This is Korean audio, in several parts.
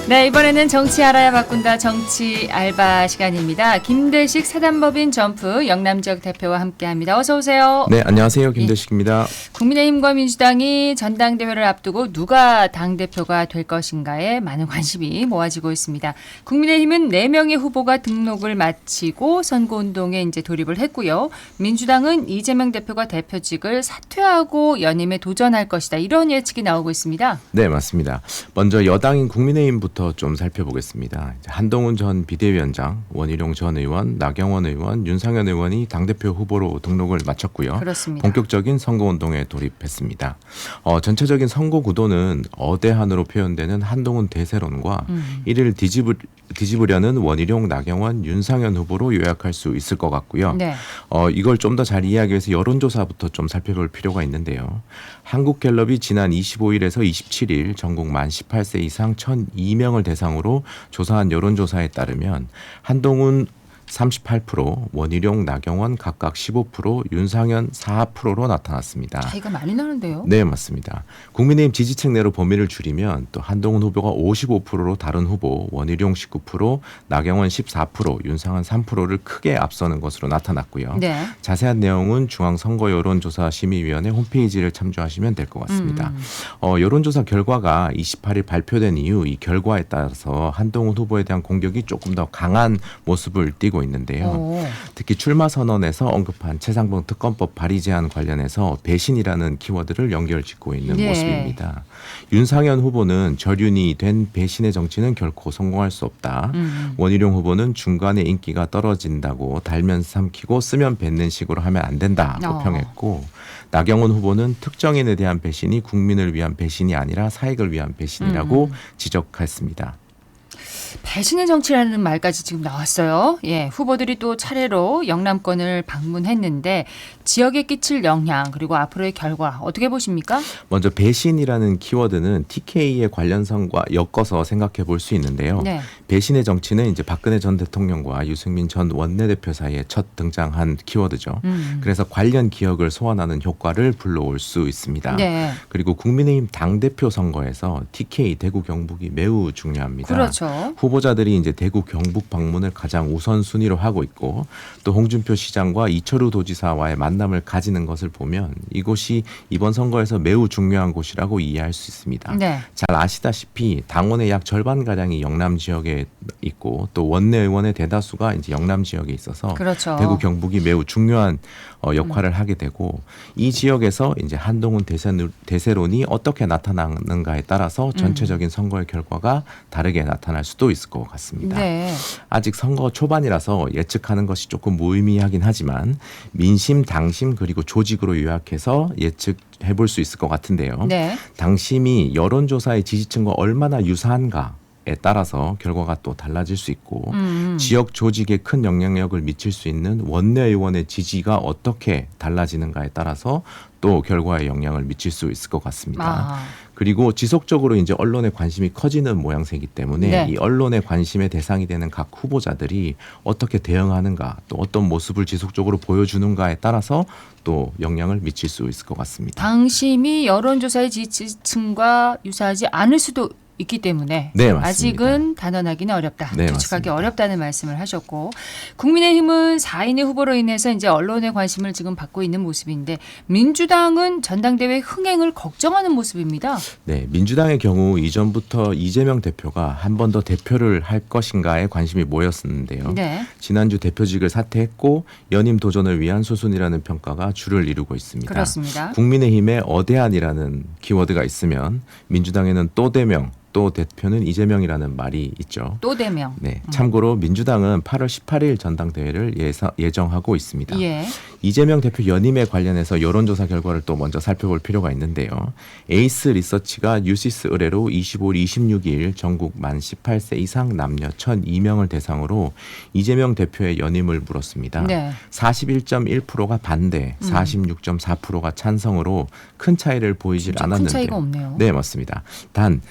네, 이번에는 정치 알아야 바꾼다 정치 알바 시간입니다. 김대식 사단법인 점프 영남지역 대표와 함께합니다. 어서 오세요. 네, 안녕하세요. 김대식입니다. 국민의힘과 민주당이 전당대회를 앞두고 누가 당대표가 될 것인가에 많은 관심이 모아지고 있습니다. 국민의힘은 4명의 후보가 등록을 마치고 선거운동에 이제 돌입을 했고요. 민주당은 이재명 대표가 대표직을 사퇴하고 연임에 도전할 것이다. 이런 예측이 나오고 있습니다. 네, 맞습니다. 먼저 여당인 국민의힘부터 좀 살펴보겠습니다. 한동훈 전 비대위원장, 원희룡 전 의원, 나경원 의원, 윤상현 의원이 당대표 후보로 등록을 마쳤고요. 그렇습니다. 본격적인 선거운동에 돌입했습니다. 전체적인 선거 구도는 어대한으로 표현되는 한동훈 대세론과 이를 뒤집으려는 원희룡, 나경원, 윤상현 후보로 요약할 수 있을 것 같고요. 네. 이걸 좀 더 잘 이해하기 위해서 여론조사부터 좀 살펴볼 필요가 있는데요. 한국갤럽이 지난 25일에서 27일 전국 만 18세 이상 1,002명을 대상으로 조사한 여론조사에 따르면 한동훈 38%, 원희룡, 나경원 각각 15%, 윤상현 4%로 나타났습니다. 차이가 많이 나는데요. 네, 맞습니다. 국민의힘 지지층 내로 범위를 줄이면 또 한동훈 후보가 55%로 다른 후보, 원희룡 19%, 나경원 14%, 윤상현 3%를 크게 앞서는 것으로 나타났고요. 네. 자세한 내용은 중앙선거여론조사심의위원회 홈페이지를 참조하시면 될 것 같습니다. 여론조사 결과가 28일 발표된 이후 이 결과에 따라서 한동훈 후보에 대한 공격이 조금 더 강한 모습을 띠고 있는데요. 특히 출마 선언에서 언급한 최상봉 특검법 발의 제안 관련해서 배신이라는 키워드를 연결짓고 있는 모습입니다. 윤상현 후보는 저륜이 된 배신의 정치는 결코 성공할 수 없다. 원희룡 후보는 중간에 인기가 떨어진다고 달면 삼키고 쓰면 뱉는 식으로 하면 안 된다고 평했고, 나경원 후보는 특정인에 대한 배신이 국민을 위한 배신이 아니라 사익을 위한 배신이라고 지적했습니다. 배신의 정치라는 말까지 지금 나왔어요. 예, 후보들이 또 차례로 영남권을 방문했는데 지역에 끼칠 영향 그리고 앞으로의 결과 어떻게 보십니까? 먼저 배신이라는 키워드는 TK의 관련성과 엮어서 생각해 볼 수 있는데요. 네. 배신의 정치는 이제 박근혜 전 대통령과 유승민 전 원내대표 사이에 첫 등장한 키워드죠. 그래서 관련 기억을 소환하는 효과를 불러올 수 있습니다. 네. 그리고 국민의힘 당대표 선거에서 TK 대구 경북이 매우 중요합니다. 그렇죠. 후보자들이 이제 대구 경북 방문을 가장 우선순위로 하고 있고, 또 홍준표 시장과 이철우 도지사와의 만남을 가지는 것을 보면 이곳이 이번 선거에서 매우 중요한 곳이라고 이해할 수 있습니다. 네. 잘 아시다시피 당원의 약 절반가량이 영남 지역에 있고 또 원내 의원의 대다수가 이제 영남 지역에 있어서 그렇죠. 대구 경북이 매우 중요한 역할을 하게 되고, 이 지역에서 이제 한동훈 대세론이 어떻게 나타나는가에 따라서 전체적인 선거의 결과가 다르게 나타날 수도 있을 것 같습니다. 네. 아직 선거 초반이라서 예측하는 것이 조금 무의미하긴 하지만 민심, 당심 그리고 조직으로 요약해서 예측해 볼 수 있을 것 같은데요. 네. 당심이 여론조사의 지지층과 얼마나 유사한가 에 따라서 결과가 또 달라질 수 있고, 지역 조직에 큰 영향력을 미칠 수 있는 원내 의원의 지지가 어떻게 달라지는가에 따라서 또 결과에 영향을 미칠 수 있을 것 같습니다. 그리고 지속적으로 이제 언론의 관심이 커지는 모양새이기 때문에 네. 이 언론의 관심의 대상이 되는 각 후보자들이 어떻게 대응하는가, 또 어떤 모습을 지속적으로 보여주는가에 따라서 또 영향을 미칠 수 있을 것 같습니다. 당심이 여론조사의 지지층과 유사하지 않을 수도 있기 때문에 네, 맞습니다. 아직은 단언하기는 어렵다. 네, 예측하기 맞습니다. 어렵다는 말씀을 하셨고, 국민의힘은 4인의 후보로 인해서 이제 언론의 관심을 지금 받고 있는 모습인데 민주당은 전당대회 흥행을 걱정하는 모습입니다. 네, 민주당의 경우 이전부터 이재명 대표가 한 번 더 대표를 할 것인가에 관심이 모였었는데요. 네. 지난주 대표직을 사퇴했고 연임 도전을 위한 수순이라는 평가가 주를 이루고 있습니다. 그렇습니다. 국민의힘에 어대한이라는 키워드가 있으면 민주당에는 또 대명, 또 대표는 이재명이라는 말이 있죠. 또 대명. 네, 참고로 민주당은 8월 18일 전당대회를 예정하고 있습니다. 예. 이재명 대표 연임에 관련해서 여론조사 결과를 또 먼저 살펴볼 필요가 있는데요. 에이스 리서치가 뉴시스 의뢰로 25일, 26일 전국 만 18세 이상 남녀 1,002명을 대상으로 이재명 대표의 연임을 물었습니다. 네. 41.1%가 반대, 46.4%가 찬성으로 큰 차이를 보이질 진짜 않았는데. 큰 차이가 없네요. 네, 맞습니다. 단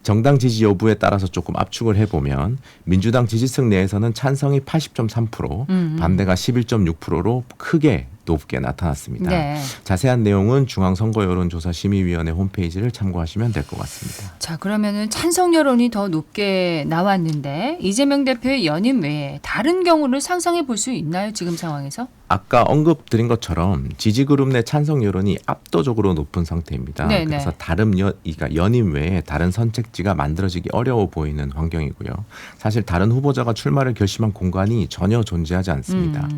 정당 지지 여부에 따라서 조금 압축을 해보면 민주당 지지층 내에서는 찬성이 80.3%, 반대가 11.6%로 크게 높게 나타났습니다. 네. 자세한 내용은 중앙선거여론조사심의위원회 홈페이지를 참고하시면 될 것 같습니다. 자, 그러면은 찬성 여론이 더 높게 나왔는데 이재명 대표의 연임 외에 다른 경우를 상상해 볼 수 있나요? 지금 상황에서? 아까 언급드린 것처럼 지지그룹 내 찬성 여론이 압도적으로 높은 상태입니다. 네네. 그래서 그러니까 연임 외에 다른 선택지가 만들어지기 어려워 보이는 환경이고요. 사실 다른 후보자가 출마를 결심한 공간이 전혀 존재하지 않습니다.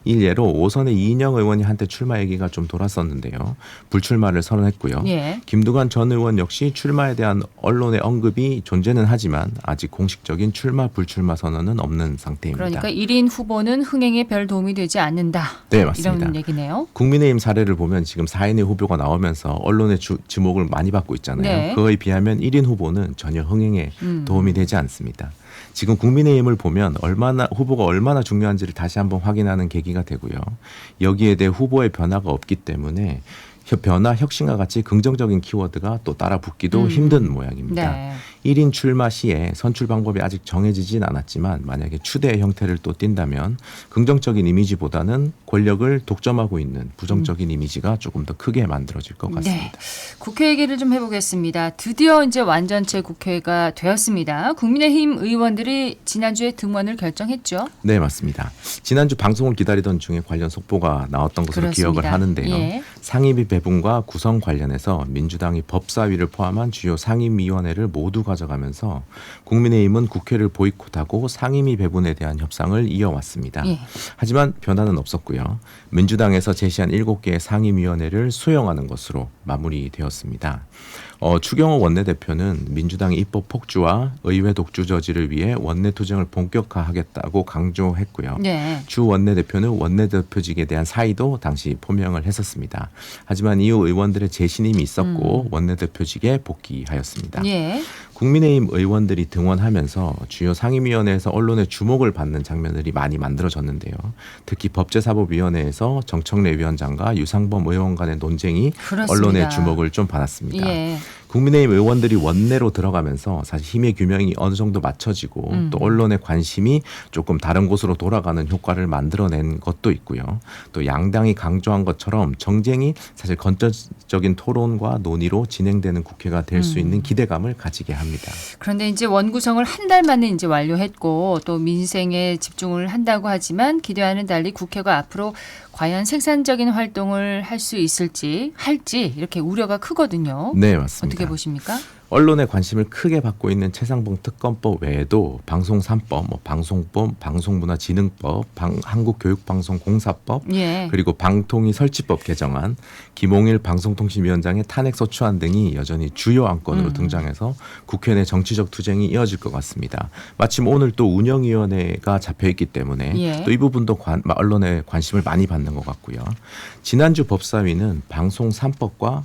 일례로 5선의 이인영 의원이 한때 출마 얘기가 좀 돌았었는데요. 불출마를 선언했고요. 예. 김두관 전 의원 역시 출마에 대한 언론의 언급이 존재는 하지만 아직 공식적인 출마 불출마 선언은 없는 상태입니다. 그러니까 1인 후보는 흥행에 별 도움이 되지 않는다. 네, 맞습니다. 이런 얘기네요. 국민의힘 사례를 보면 지금 4인의 후보가 나오면서 언론의 주목을 많이 받고 있잖아요. 네. 그거에 비하면 1인 후보는 전혀 흥행에 도움이 되지 않습니다. 지금 국민의힘을 보면 후보가 얼마나 중요한지를 다시 한번 확인하는 계기가 되고요. 여기에 대해 후보의 변화가 없기 때문에 변화, 혁신과 같이 긍정적인 키워드가 또 따라 붙기도 힘든 모양입니다. 네. 1인 출마 시에 선출 방법이 아직 정해지진 않았지만 만약에 추대의 형태를 또 띈다면 긍정적인 이미지보다는 권력을 독점하고 있는 부정적인 이미지가 조금 더 크게 만들어질 것 같습니다. 네. 국회 얘기를 좀 해보겠습니다. 드디어 이제 완전체 국회가 되었습니다. 국민의힘 의원들이 지난주에 등원을 결정했죠. 네, 맞습니다. 지난주 방송을 기다리던 중에 관련 속보가 나왔던 것으로 그렇습니다. 기억을 하는데요. 예. 상임위 배분과 구성 관련해서 민주당이 법사위를 포함한 주요 상임위원회를 모두 가져가면서 국민의힘은 국회를 보이콧하고 상임위 배분에 대한 협상을 이어왔습니다. 예. 하지만 변화는 없었고요. 민주당에서 제시한 7개의 상임위원회를 수용하는 것으로 마무리되었습니다. 추경호 원내대표는 민주당의 입법 폭주와 의회 독주 저지를 위해 원내투쟁을 본격화하겠다고 강조했고요. 네. 주 원내대표는 원내대표직에 대한 사의도 당시 표명을 했었습니다. 하지만 이후 의원들의 재신임이 있었고 원내대표직에 복귀하였습니다. 예. 국민의힘 의원들이 등원하면서 주요 상임위원회에서 언론의 주목을 받는 장면들이 많이 만들어졌는데요. 특히 법제사법위원회에서 정청래 위원장과 유상범 의원 간의 논쟁이 그렇습니다. 언론의 주목을 좀 받았습니다. 예. 국민의힘 의원들이 원내로 들어가면서 사실 힘의 균형이 어느 정도 맞춰지고 또 언론의 관심이 조금 다른 곳으로 돌아가는 효과를 만들어낸 것도 있고요. 또 양당이 강조한 것처럼 정쟁이 사실 건설적인 토론과 논의로 진행되는 국회가 될 수 있는 기대감을 가지게 합니다. 그런데 이제 원구성을 한 달 만에 이제 완료했고 또 민생에 집중을 한다고 하지만 기대와는 달리 국회가 앞으로 과연 생산적인 활동을 할 수 있을지 할지 이렇게 우려가 크거든요. 네, 맞습니다. 어떻게 보십니까? 언론의 관심을 크게 받고 있는 최상봉 특검법 외에도 방송 3법, 방송법, 방송문화진흥법, 한국교육방송공사법, 예. 그리고 방통위 설치법 개정안, 김홍일 방송통신위원장의 탄핵소추안 등이 여전히 주요 안건으로 등장해서 국회 내 정치적 투쟁이 이어질 것 같습니다. 마침 오늘 또 운영위원회가 잡혀있기 때문에 예. 또 이 부분도 언론의 관심을 많이 받는 것 같고요. 지난주 법사위는 방송 3법과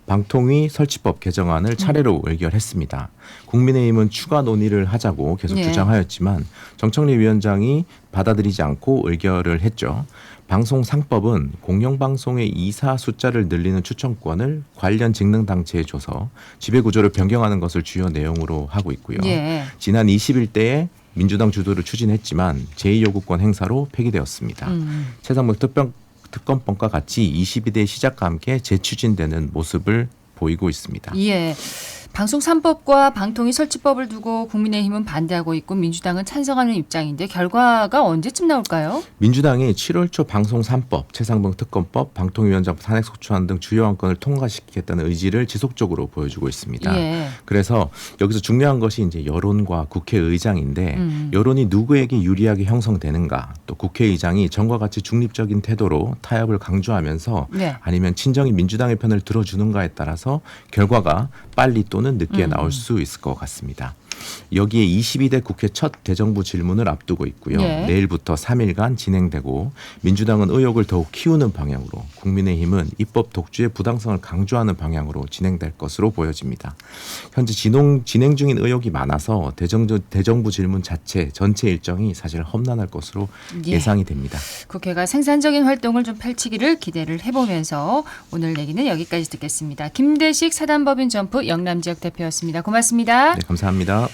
방통위 설치법 개정안을 차례로 의결했습니다. 국민의힘은 추가 논의를 하자고 계속 네. 주장하였지만 정청래 위원장이 받아들이지 않고 의결을 했죠. 방송 상법은 공영방송의 이사 숫자를 늘리는 추천권을 관련 직능단체에 줘서 지배구조를 변경하는 것을 주요 내용으로 하고 있고요. 예. 지난 21대에 민주당 주도를 추진했지만 제2요구권 행사로 폐기되었습니다. 최상목 특검법과 같이 22대 시작과 함께 재추진되는 모습을 보이고 있습니다. 예. 방송 3법과 방통위 설치법을 두고 국민의힘은 반대하고 있고 민주당은 찬성하는 입장인데 결과가 언제쯤 나올까요? 민주당이 7월 초 방송 3법, 최상봉 특검법, 방통위원장 탄핵소추안 등 주요 안건을 통과시키겠다는 의지를 지속적으로 보여주고 있습니다. 예. 그래서 여기서 중요한 것이 이제 여론과 국회의장인데 여론이 누구에게 유리하게 형성되는가, 또 국회의장이 전과 같이 중립적인 태도로 타협을 강조하면서 네. 아니면 친정이 민주당의 편을 들어주는가에 따라서 결과가 빨리 또는 늦게 나올 수 있을 것 같습니다. 여기에 22대 국회 첫 대정부 질문을 앞두고 있고요. 네. 내일부터 3일간 진행되고 민주당은 의혹을 더욱 키우는 방향으로, 국민의힘은 입법 독주의 부당성을 강조하는 방향으로 진행될 것으로 보여집니다. 현재 진행 중인 의혹이 많아서 대정부 질문 전체 일정이 사실 험난할 것으로 예. 예상이 됩니다. 국회가 생산적인 활동을 좀 펼치기를 기대를 해보면서 오늘 얘기는 여기까지 듣겠습니다. 김대식 사단법인 점프 영남지역 대표였습니다. 고맙습니다. 네, 감사합니다.